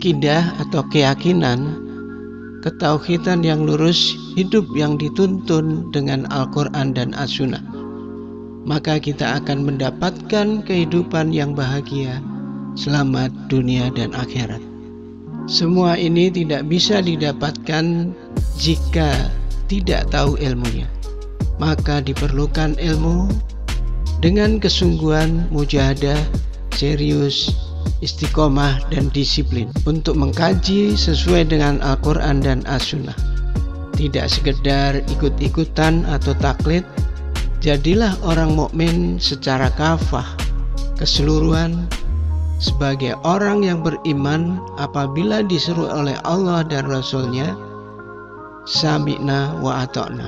akidah atau keyakinan, ketauhidan yang lurus, hidup yang dituntun dengan Al-Quran dan As-Sunnah, maka kita akan mendapatkan kehidupan yang bahagia, selamat dunia dan akhirat. Semua ini tidak bisa didapatkan jika tidak tahu ilmunya. Maka diperlukan ilmu dengan kesungguhan, mujahadah, serius, istiqomah dan disiplin untuk mengkaji sesuai dengan Al-Quran dan As-Sunnah. Tidak sekedar ikut-ikutan atau taklid. Jadilah orang mukmin secara kafah, keseluruhan, sebagai orang yang beriman apabila disuruh oleh Allah dan Rasul-Nya, sami'na wa ata'na.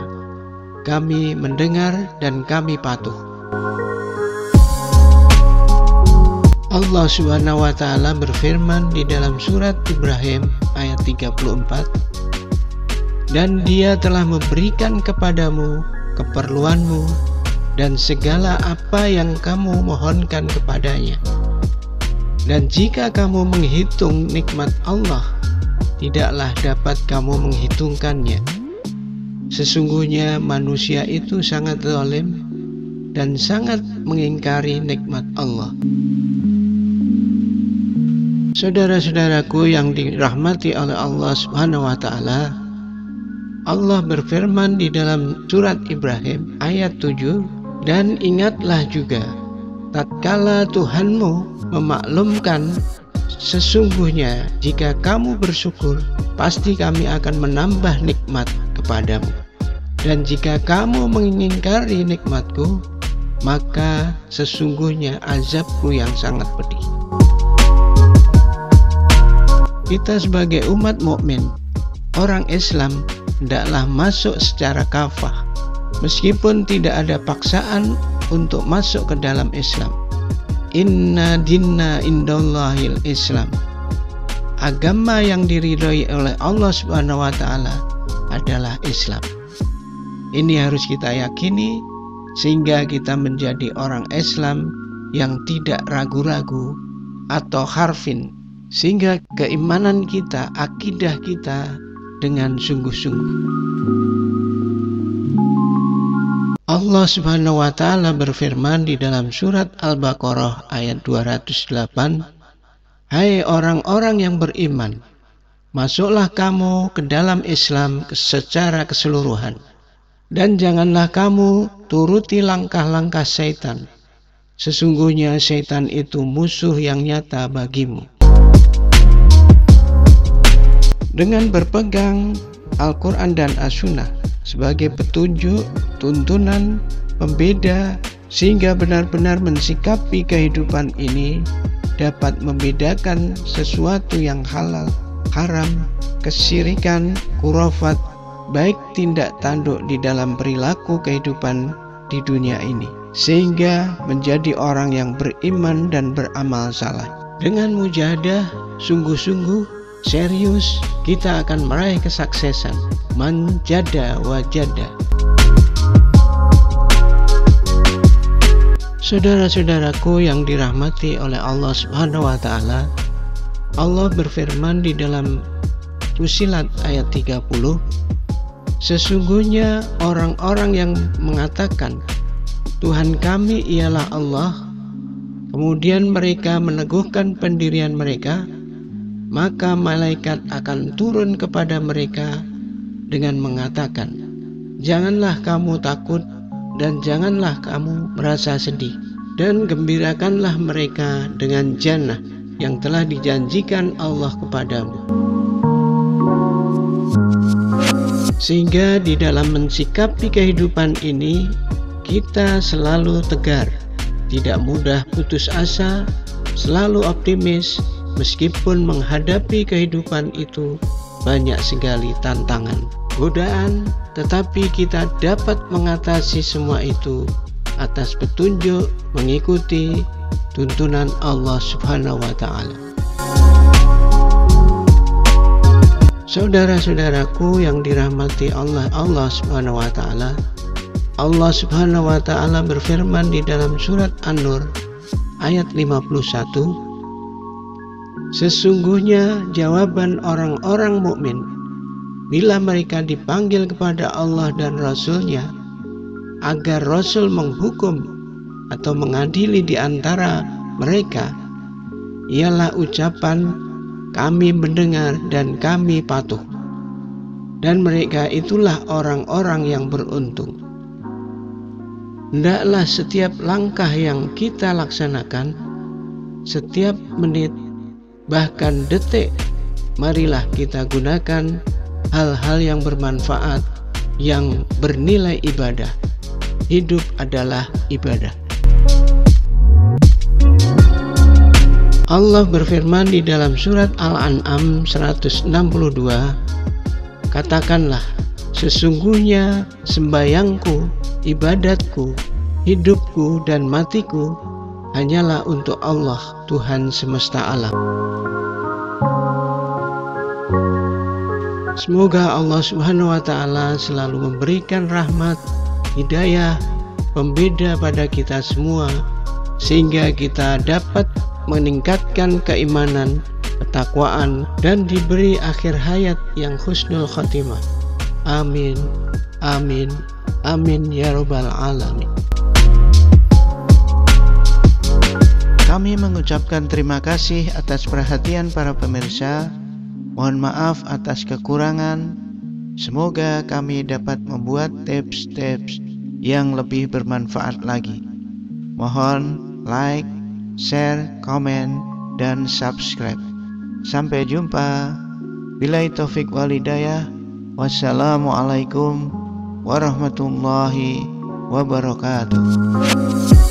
Kami mendengar dan kami patuh. Allah Subhanahu wa Ta'ala berfirman di dalam surat Ibrahim ayat 34, dan Dia telah memberikan kepadamu keperluanmu dan segala apa yang kamu mohonkan kepadanya. Dan jika kamu menghitung nikmat Allah, tidaklah dapat kamu menghitungkannya. Sesungguhnya manusia itu sangat zalim dan sangat mengingkari nikmat Allah. Saudara-saudaraku yang dirahmati oleh Allah Subhanahu wa Ta'ala, Allah berfirman di dalam surat Ibrahim ayat 7, dan ingatlah juga tatkala Tuhanmu memaklumkan, sesungguhnya jika kamu bersyukur, pasti kami akan menambah nikmat kepadamu. Dan jika kamu mengingkari nikmatku, maka sesungguhnya azabku yang sangat pedih. Kita sebagai umat mukmin, orang Islam, hendaklah masuk secara kafah, meskipun tidak ada paksaan untuk masuk ke dalam Islam. Inna dinna indallahil Islam. Agama yang diridhoi oleh Allah Subhanahu wa Ta'ala adalah Islam. Ini harus kita yakini sehingga kita menjadi orang Islam yang tidak ragu-ragu atau harfin, sehingga keimanan kita, akidah kita dengan sungguh-sungguh. Allah Subhanahu wa Ta'ala berfirman di dalam surat Al-Baqarah ayat 208, hai orang-orang yang beriman, masuklah kamu ke dalam Islam secara keseluruhan, dan janganlah kamu turuti langkah-langkah syaitan. Sesungguhnya syaitan itu musuh yang nyata bagimu. Dengan berpegang Al-Quran dan As-Sunnah sebagai petunjuk, tuntunan, pembeda, sehingga benar-benar mensikapi kehidupan ini dapat membedakan sesuatu yang halal, haram, kesyirikan, khurafat, baik tindak tanduk di dalam perilaku kehidupan di dunia ini, sehingga menjadi orang yang beriman dan beramal saleh. Dengan mujahadah, sungguh-sungguh, serius, kita akan meraih kesuksesan. Man jada wajada. Saudara-saudaraku yang dirahmati oleh Allah Subhanahu wa Ta'ala, Allah berfirman di dalam Fussilat ayat 30, sesungguhnya orang-orang yang mengatakan Tuhan kami ialah Allah, kemudian mereka meneguhkan pendirian mereka, maka malaikat akan turun kepada mereka dengan mengatakan, janganlah kamu takut dan janganlah kamu merasa sedih, dan gembirakanlah mereka dengan jannah yang telah dijanjikan Allah kepadamu. Sehingga di dalam mensikapi kehidupan ini, kita selalu tegar, tidak mudah putus asa, selalu optimis, meskipun menghadapi kehidupan itu banyak sekali tantangan, godaan, tetapi kita dapat mengatasi semua itu atas petunjuk mengikuti tuntunan Allah Subhanahu wa Ta'ala. Saudara-saudaraku yang dirahmati Allah Subhanahu wa Ta'ala, Allah Subhanahu wa Ta'ala berfirman di dalam surat An-Nur ayat 51, Sesungguhnya jawaban orang-orang mukmin bila mereka dipanggil kepada Allah dan Rasul-Nya agar Rasul menghukum atau mengadili di antara mereka ialah ucapan kami mendengar dan kami patuh. Dan mereka itulah orang-orang yang beruntung. Hendaklah setiap langkah yang kita laksanakan, setiap menit, bahkan detik, marilah kita gunakan hal-hal yang bermanfaat, yang bernilai ibadah. Hidup adalah ibadah. Allah berfirman di dalam surat Al-An'am 162, katakanlah, sesungguhnya sembayangku, ibadatku, hidupku dan matiku hanyalah untuk Allah, Tuhan semesta alam. Semoga Allah Subhanahu wa Ta'ala selalu memberikan rahmat, hidayah, pembeda pada kita semua, sehingga kita dapat meningkatkan keimanan, ketakwaan, dan diberi akhir hayat yang husnul khatimah. Amin, amin, amin ya rabbal alamin. Kami mengucapkan terima kasih atas perhatian para pemirsa. Mohon maaf atas kekurangan. Semoga kami dapat membuat tips-tips yang lebih bermanfaat lagi. Mohon like, share, komen, dan subscribe. Sampai jumpa. Billahi taufik wal hidayah. Wassalamualaikum warahmatullahi wabarakatuh.